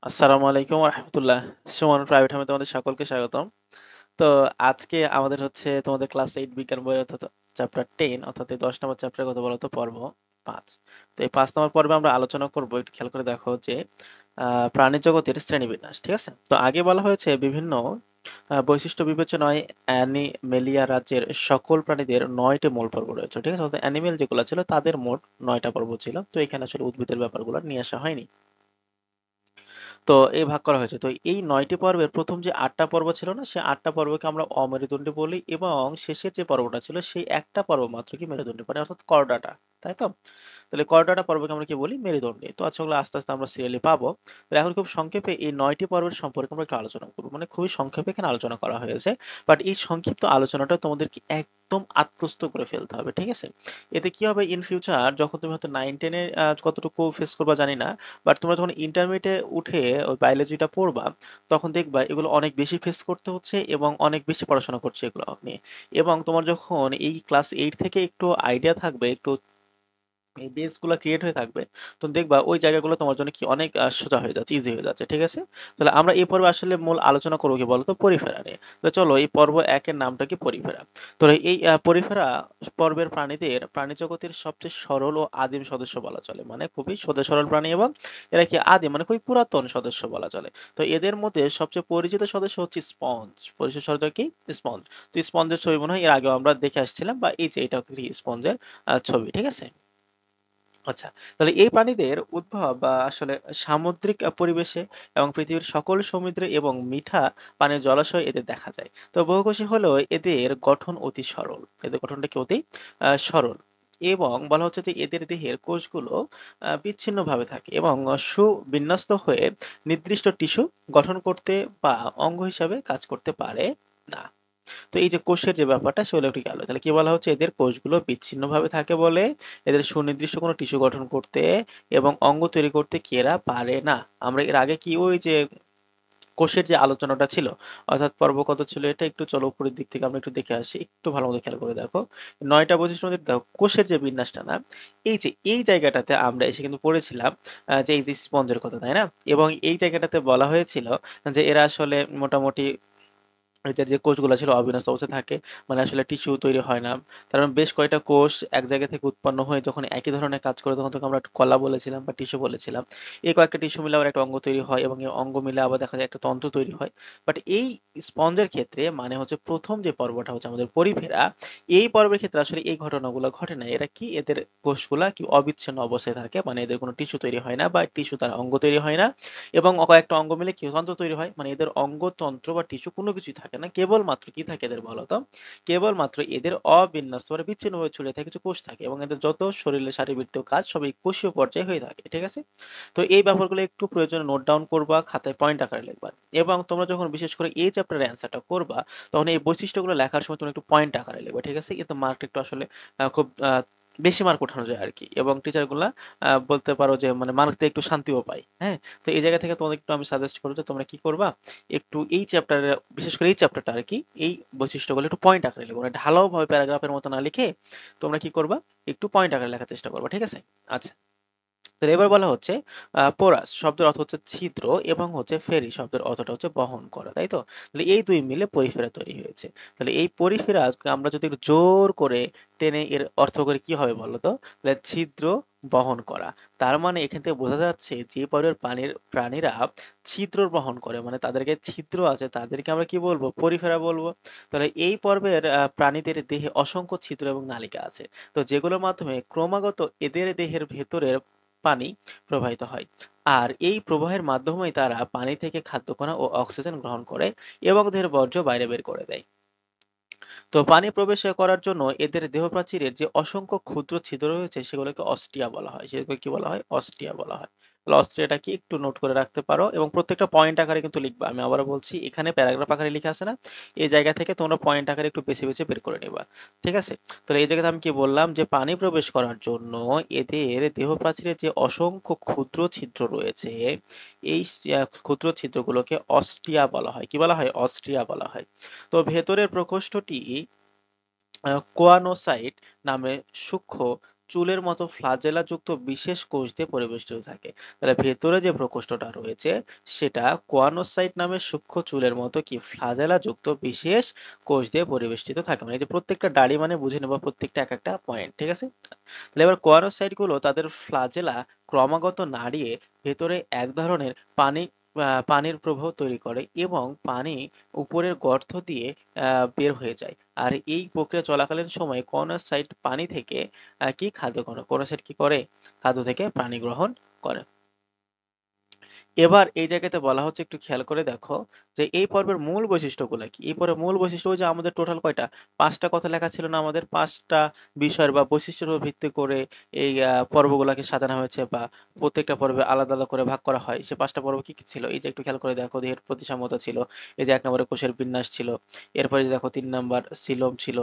আসসালামু আলাইকুম রহমতুল্লাহ। সুমন প্রাইভেট আমি তোমাদের সকলকে স্বাগতম। তো আজকে আমাদের হচ্ছে তোমাদের ক্লাস 8 বিজ্ঞান বই অর্থাৎ চ্যাপ্টার 10 অর্থাৎ এই 10 নম্বর চ্যাপ্টার কত বলো তো পর্ব 5। তো এই 5 নম্বর পর্বে আমরা আলোচনা করব, একটু খেয়াল করে দেখো যে প্রাণী জগতের শ্রেণীবিন্যাস। ঠিক আছে, তো আগে বলা হয়েছে বিভিন্ন বৈশিষ্ট্য বিবেচনায় অ্যানিমেলিয়া রাজ্যের সকল প্রাণীদের 9টি মূল পর্ব রয়েছে। ঠিক আছে, অর্থাৎ অ্যানিমেল যেগুলো ছিল তাদের মোট 9টা পর্ব ছিল। তো এখানে আসলে উদ্ভিদের ব্যাপারগুলো নিয়ে আসা হয়নি। তো এই ভাগ করা হয়েছে। তো এই ৯টি পর্বের প্রথম যে ৮টা পর্ব ছিল না, সে ৮টা পর্বকে আমরা অমেরুদণ্ডী বলি এবং শেষের যে পর্বটা ছিল সেই একটা পর্ব মাত্র কি মেরুদণ্ডী, মানে অর্থাৎ করডাটা। তাই তো? তাহলে করডাটা পর্বকে আমরা কি বলি? মেরুদণ্ডী। তো আচ্ছা, ওগুলো আস্তে আস্তে আমরা সিরিয়ালি পাবো। তো এখন খুব সংক্ষেপে এই ৯টি পর্বের সম্পর্কে আমরা একটু আলোচনা করবো। মানে খুবই সংক্ষেপে এখানে আলোচনা করা হয়েছে। বাট এই সংক্ষিপ্ত আলোচনাটা তোমাদেরকে একদম আত্মস্থ করে ফেলতে হবে। ঠিক আছে? এতে কি হবে, ইন ফিউচার যখন তুমি হয়তো 9-10 এ কতটুকু ফেস করবা জানি না। বাট তোমরা যখন ইন্টারমিডিয়েটে উঠে ওই বায়োলজিটা পড়বা, তখন দেখবা এগুলো অনেক বেশি ফেস করতে হচ্ছে এবং অনেক বেশি পড়াশোনা করছে এগুলো নিয়ে। এবং তোমার যখন এই ক্লাস 8 থেকে একটু আইডিয়া থাকবে, একটু এই বেস গুলা ক্রিয়েট হয়ে থাকবে, তো দেখবা ওই জায়গাগুলো তোমার জন্য কি অনেক সোজা হয়ে যাচ্ছে, ইজি হয়ে যাচ্ছে। ঠিক আছে, তাহলে আমরা এই পর্বে আসলে মূল আলোচনা করবো কি বলতো, পরিফেরা নিয়ে। তো চলো, এই পর্ব একের নামটা কি, পরিফেরা। তো এই পরিফেরা পর্বের প্রাণীদের প্রাণী জগতের সবচেয়ে সরল ও আদিম সদস্য বলা চলে, মানে খুবই সোজা সরল প্রাণী এবং এরা কি আদিম, মানে খুবই পুরাতন সদস্য বলা চলে। তো এদের মধ্যে সবচেয়ে পরিচিত সদস্য হচ্ছে স্পঞ্জ। পরিচিত সদস্য কি? স্পঞ্জ। তো স্পঞ্জের ছবি মনে হয় এর আগেও আমরা দেখে আসছিলাম, বা এই যে এটা কি স্পঞ্জের ছবি। ঠিক আছে, আচ্ছা, তাহলে এই প্রাণীদের উদ্ভব বা আসলে সামুদ্রিক পরিবেশে এবং পৃথিবীর সকল সমুদ্রে এবং মিঠা পানির জলাশয়ে এদের দেখা যায়। তো বহুকোষী হলেও এদের গঠন অতি সরল। এদের গঠনটা কি অতি সরল। এবং বলা হচ্ছে যে এদের দেহের কোষগুলো বিচ্ছিন্নভাবে থাকে এবং সুবিন্যস্ত হয়ে নির্দিষ্ট টিস্যু গঠন করতে বা অঙ্গ হিসাবে কাজ করতে পারে না। তো এই যে কোষের যে ব্যাপারটা সেগুলো একটু গেল, তাহলে কি বলা হচ্ছে, এদের কোষগুলো বিচ্ছিন্নভাবে থাকে বলে এদের সুনির্দিষ্ট কোনো টিস্যু গঠন করতে এবং অঙ্গ তৈরি করতে কি এরা পারে না। আমরা এর আগে কি ওই যে কোষের যে আলোচনাটা ছিল, অর্থাৎ পর্ব কত ছিল এটা, একটু চলো উপরের দিক থেকে আমরা একটু দেখে আসি, একটু ভালো মতো খেয়াল করে দেখো। 9টা বৈশিষ্ট্যের মধ্যে দেখো কোষের যে বিন্যাসটা না, এই যে এই জায়গাটাতে আমরা এসে কিন্তু পড়েছিলাম যে এই যে স্পঞ্জের কথা, তাই না? এবং এই জায়গাটাতে বলা হয়েছিল যে এরা আসলে মোটামুটি এটার যে কোষগুলো ছিল অবিন্যস্ত অবস্থায় থাকে, মানে আসলে টিস্যু তৈরি হয় না। তার মানে বেশ কয়েকটা কোষ এক জায়গা থেকে উৎপন্ন হয়ে যখন একই ধরনের কাজ করে তখন তোকে আমরা একটা কলা বলেছিলাম বা টিস্যু বলেছিলাম। এই কয়েকটা টিস্যু মিলে আবার একটা অঙ্গ তৈরি হয় এবং এই অঙ্গ মিলে আবার দেখা যায় একটা তন্তু তৈরি হয়। বাট এই স্পঞ্জের ক্ষেত্রে মানে হচ্ছে প্রথম যে পর্বটা হচ্ছে আমাদের পরিফেরা, এই পর্বের ক্ষেত্রে আসলে এই ঘটনাগুলো ঘটে না। এরা কি, এদের কোষগুলা কি অবিচ্ছিন্ন অবস্থায় থাকে, মানে এদের কোনো টিস্যু তৈরি হয় না বা টিস্যু দ্বারা অঙ্গ তৈরি হয় না। এবং কয়েকটা অঙ্গ মিলে কি তন্ত্র তৈরি হয়, মানে এদের অঙ্গ তন্ত্র বা টিস্যু কোনো কিছুই থাকে না, কেবলমাত্র কি থাকে এদের বলতো, কেবলমাত্র এদের অবিন্যস্ত মানে বিচ্ছিন্নভাবে ছড়িয়ে থাকে কিছু কোষ থাকে এবং এদের যত শরীরে শারীরবৃত্তীয় কাজ সবই কোষীয় পর্যায়ে হয়ে থাকে। ঠিক আছে, তো এই ব্যাপারগুলো একটু প্রয়োজনে নোট ডাউন করবা, খাতায় পয়েন্ট আকারে লিখবা। এবং তোমরা যখন বিশেষ করে এই চ্যাপ্টারের অ্যান্সারটা করবা, তখন এই বৈশিষ্ট্যগুলো লেখার সময় তুমি একটু পয়েন্ট আকারে লিখবা। ঠিক আছে, কিন্তু মার্কটা একটু আসলে খুব বেশি মার্ক উঠানো যায় আর কি, এবং টিচার গুলা বলতে পারো যে মানে মার্ক দিয়ে একটু শান্তিও পাই। হ্যাঁ, তো এই জায়গা থেকে তোমাদের একটু আমি সাজেস্ট করবো যে তোমরা কি করবা, একটু এই চ্যাপ্টারে, বিশেষ করে এই চ্যাপ্টারটা আর কি, এই বৈশিষ্ট্যগুলো একটু পয়েন্ট আকারে লিখো, মানে ঢালাও ভাবে প্যারাগ্রাফের মতো না লিখে তোমরা কি করবা, একটু পয়েন্ট আকারে লেখার চেষ্টা করবা। ঠিক আছে, আচ্ছা, তো এবার বলা হচ্ছে পোরাস শব্দের অর্থ হচ্ছে ছিদ্র এবং হচ্ছে ফেরি শব্দের অর্থটা হচ্ছে বহন করা, তাই তো? তাহলে এই দুই মিলে পরিফেরা তৈরি হয়েছে। তাহলে এই পরিফেরা আমরা যদি একটু জোর করে টেনে এর অর্থ করে কি হবে বলতো, তাহলে ছিদ্র বহন করা। তার মানে এখান থেকে বোঝা যাচ্ছে যে পরের পানির প্রাণীরা ছিদ্র বহন করে, মানে তাদেরকে ছিদ্র আছে, তাদেরকে আমরা কি বলবো, পরিফেরা বলবো। তাহলে এই পর্বের প্রাণীদের দেহে অসংখ্য ছিদ্র এবং নালিকা আছে, তো যেগুলোর মাধ্যমে ক্রমাগত এদের দেহের ভেতরের পানি প্রবাহিত হয়। আর এই প্রবাহের মাধ্যমেই তারা পানি থেকে খাদ্যকণা ও অক্সিজেন গ্রহণ করে এবং দেহের বর্জ্য বাইরে বের করে দেয়। তো পানি প্রবেশ করার জন্য এদের দেহপ্রাচীরের যে অসংখ্য ক্ষুদ্র ছিদ্র রয়েছে সেগুলোকে অস্টিয়া বলা হয়। সেগুলোকে কি বলা হয়? অস্টিয়া বলা হয়। তাহলে অস্ট্রিয়াটা কি একটু নোট করে রাখতে পারো এবং প্রত্যেকটা পয়েন্ট আকারে কিন্তু লিখবা। আমি আবারও বলছি, এখানে প্যারাগ্রাফ আকারে লিখে আছে না, এই জায়গা থেকে তোমরা পয়েন্ট আকারে একটু বেছে বেছে বের করে নিবা। ঠিক আছে, তাহলে এই জায়গাতে আমি কি বললাম যে পানি প্রবেশ করার জন্য এদের দেহপ্রাচীরে যে অসংখ্য ক্ষুদ্র ছিদ্র রয়েছে, এই ক্ষুদ্র ছিদ্রগুলোকে অস্টিয়া বলা হয়। কি বলা হয়? অস্ট্রিয়া বলা হয়। তো ভেতরের প্রকোষ্ঠটি কোয়ানোসাইট নামে সূক্ষ্ম চুলের মতো ফ্লাজেলা যুক্ত বিশেষ কোষ দিয়ে পরিবেষ্টিত থাকে। তাহলে ভেতরে যে প্রকোষ্ঠটা রয়েছে সেটা কোয়ানোসাইট নামে সূক্ষ্ম চুলের মতো কি ফ্লাজেলা যুক্ত বিশেষ কোষ দিয়ে পরিবেষ্টিত থাকে। মানে এই যে প্রত্যেকটা দাড়ি মানে বুঝে নেবা প্রত্যেকটা এক একটা পয়েন্ট, ঠিক আছে? তাহলে এবার কোয়ানোসাইট গুলো তাদের ফ্লাজেলা ক্রমাগত নাড়িয়ে ভেতরে এক ধরনের পানির প্রবাহ তৈরি করে এবং পানি উপরের গর্ত দিয়ে বের হয়ে যায়। আর এই প্রক্রিয়া চলাকালীন সময়ে কোয়ানোসাইট পানি থেকে কি খাদ্য গ্রহণ, কোয়ানোসাইট কি করে? খাদ্য থেকে পানি গ্রহণ করে। এবার এই জায়গাতে বলা হচ্ছে একটু খেয়াল করে দেখো যে এই পর্বের মূল বৈশিষ্ট্যগুলো কি। এই পর্বের মূল বৈশিষ্ট্য যে আমাদের টোটাল কয়টা, 5টা কথা লেখা ছিল না, আমাদের 5টা বিষয়ের বা বৈশিষ্ট্যের উপর ভিত্তি করে এই পর্বগুলোকে সাজানো হয়েছে বা প্রত্যেকটা পর্বে আলাদা আলাদা করে ভাগ করা হয়। সে 5টা পর্ব কি কি ছিল এই যে একটু খেয়াল করে দেখো। দেহের প্রতিসাম্যতা ছিল, এই যে 1 নম্বরে কোষের বিন্যাস ছিল, এরপরে যে দেখো 3 নাম্বার সিলোম ছিল,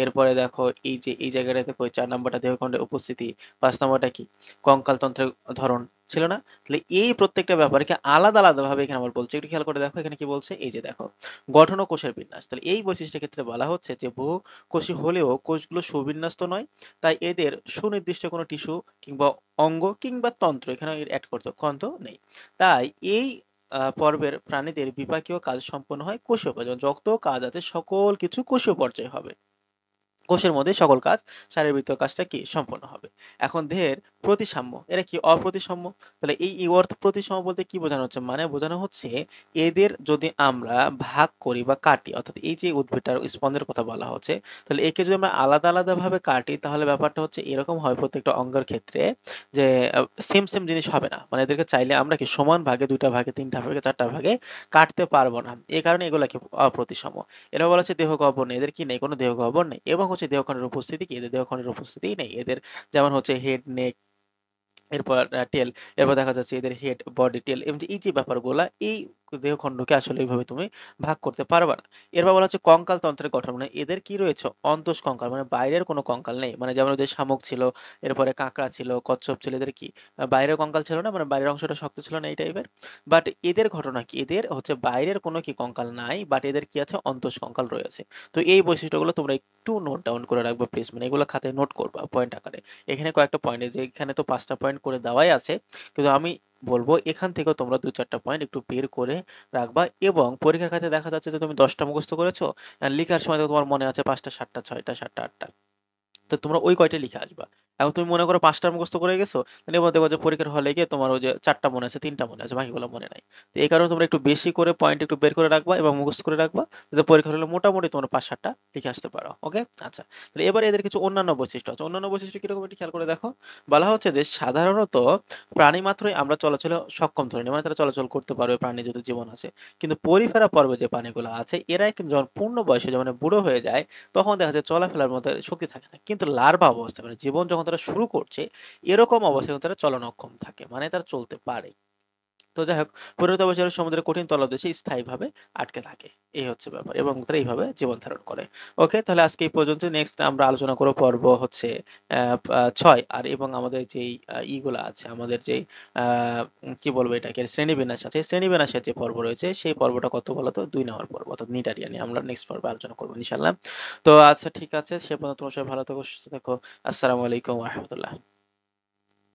এরপরে দেখো এই যে এই জায়গাটাতে দেখো 4 নাম্বারটা দেহখণ্ডের উপস্থিতি, 5 নাম্বারটা কি কঙ্কাল তন্ত্রের ধরন ছিল না। তাহলে এই প্রত্যেকটা ব্যাপারকে আলাদা আলাদা ভাবে এখানে আবার বলছে, একটু খেয়াল করে দেখো এখানে কি বলছে। এই যে দেখো গঠন ও কোষের বিন্যাস। তাহলে এই বৈশিষ্ট্যের ক্ষেত্রে বলা হচ্ছে যে বহু কোষী হলেও কোষগুলো সুবিন্যস্ত নয়, তাই এদের সুনির্দিষ্ট কোনো টিস্যু কিংবা অঙ্গ কিংবা তন্ত্র এখানে অ্যাড করতে খন্ড নেই। তাই এই পর্বের প্রাণীদের বিপাকীয় কাজ সম্পন্ন হয় কোষীয় পর্যায়ে, যত কাজ আছে সকল কিছু কোষীয় পর্যায়ে হবে। কোষের মধ্যে সকল কাজ, শারীরবৃত্তীয় কাজটা কি সম্পন্ন হবে। এখন দেহের প্রতিসাম্য, এরা কি অপ্রতিসাম্য। তাহলে এই অর্থ প্রতিসাম্য বলতে কি বোঝানো হচ্ছে, মানে বোঝানো হচ্ছে এদের যদি আমরা ভাগ করি বা কাটি, অর্থাৎ এই যে উদ্ভিদটার স্পঞ্জের কথা বলা হচ্ছে, তাহলে একে যদি আমরা আলাদা আলাদা ভাবে কাটি তাহলে ব্যাপারটা হচ্ছে এরকম হয় প্রত্যেকটা অঙ্গের ক্ষেত্রে যে সেম সেম জিনিস হবে না। মানে এদেরকে চাইলে আমরা কি সমান ভাগে, 2টা ভাগে, 3টা ভাগে, 4টা ভাগে কাটতে পারবো না। এই কারণে এগুলা কি অপ্রতিসাম্য। এরা বলা হচ্ছে দেহ গহ্বর নেই, এদের কি নেই, কোনো দেহ গহ্বর নেই, এবং হচ্ছে দেহখণ্ডের উপস্থিতি কি, এদের দেহখণ্ডের উপস্থিতিই নেই। এদের যেমন হচ্ছে হেড, নেক, এরপর টেল, এরপর দেখা যাচ্ছে এদের হেড, বডি, টেল, এবং এই যে ব্যাপারগুলা এই দেহখণ্ডকে আসলে এইভাবে তুমি ভাগ করতে পারবে না। এরপর বলা হচ্ছে কঙ্কাল তন্ত্রের গঠন, মানে এদের কি রয়েছে অন্তঃ কঙ্কাল, মানে বাইরের কোনো কঙ্কাল নেই। মানে যেমন ওদের শামুক ছিল, এরপরে কাঁকড়া ছিল, কচ্ছপ ছিল, এদের কি বাইরের কঙ্কাল ছিল না, মানে বাইরের অংশটা শক্ত ছিল না এই টাইপের। বাট এদের ঘটনা কি, এদের হচ্ছে বাইরের কোনো কি কঙ্কাল নাই, বাট এদের কি আছে অন্তঃ কঙ্কাল রয়েছে। তো এই বৈশিষ্ট্যগুলো তোমরা একটু নোট ডাউন করে রাখবে প্লিজ, মানে এগুলো খাতায় নোট করবা পয়েন্ট আকারে। এখানে কয়েকটা পয়েন্ট, যে এখানে তো 5টা পয়েন্ট করে দেওয়াই আছে, কিন্তু আমি বলবো এখান থেকেও তোমরা 2-4টা পয়েন্ট একটু বের করে রাখবা। এবং পরীক্ষার খাতে দেখা যাচ্ছে যে তুমি 10টা মুখস্থ করেছো, আর লেখার সময় তো তোমার মনে আছে 5টা, 7টা, 6টা, 7টা, 8টা, তো তোমরা ওই কয়টা লিখে আসবা। এখন তুমি মনে করো 5টা মুখস্থ করে গেছো, তাহলে এবার দেখো যে পরীক্ষার হলে গিয়ে তোমার ওই যে 4টা মনে আছে, 3টা মনে আছে, বাকিগুলো মনে নাই। তো এই কারণে তোমরা একটু বেশি করে পয়েন্ট একটু বের করে রাখবা এবং মুখস্থ করে রাখবা, যাতে পরীক্ষার হলে মোটামুটি তোমরা 5-7টা লিখে আসতে পারো। ওকে, আচ্ছা। তাহলে এবার এদের কিছু অন্যান্য বৈশিষ্ট্য আছে। অন্যান্য বৈশিষ্ট্য কিরকম একটু খেয়াল করে দেখো। বলা হচ্ছে যে সাধারণত প্রাণী মাত্রই আমরা চলাচলে সক্ষম ধরে নিই, মানে তারা চলাচল করতে পারবে, প্রাণী যত জীবন আছে। কিন্তু পরিফেরা পর্বে যে প্রাণীগুলো আছে এরা কিন্তু যখন পূর্ণ বয়সে মানে বুড়ো হয়ে যায়, তখন দেখা যায় চলাফেরার মধ্যে শক্তি থাকে না। কিন্তু লার্ভা অবস্থায় মানে জীবন যখন তারা শুরু করছে এরকম অবস্থায় কিন্তু তারা চলনক্ষম থাকে, মানে তারা চলতে পারে। তো যাই হোক, পরিণত অবস্থায় সমুদ্রের কঠিন তলদেশে স্থায়ীভাবে আটকে থাকে, এই হচ্ছে ব্যাপার, এবং তারা এইভাবে জীবন ধারণ করে। ওকে, তাহলে আজকে এই পর্যন্ত। নেক্সট আমরা আলোচনা করব পর্ব হচ্ছে 6, আর এবং আমাদের যেই ইগুলা আছে, আমাদের যেই কি বলবো এটাকে শ্রেণীবিন্যাস আছে, শ্রেণীবিন্যাসের যে পর্ব রয়েছে সেই পর্বটা কত বলতো, 2 নম্বর পর্ব, অর্থাৎ নিটারিয়া নিয়ে আমরা নেক্সট পর্বে আলোচনা করবো ইনশাল্লাহ। তো আচ্ছা ঠিক আছে, সে পর্যন্ত তোমার সবাই ভালো থেকো, সুস্থ থেকো। আসসালামু আলাইকুম ওয়া রাহমাতুল্লাহ।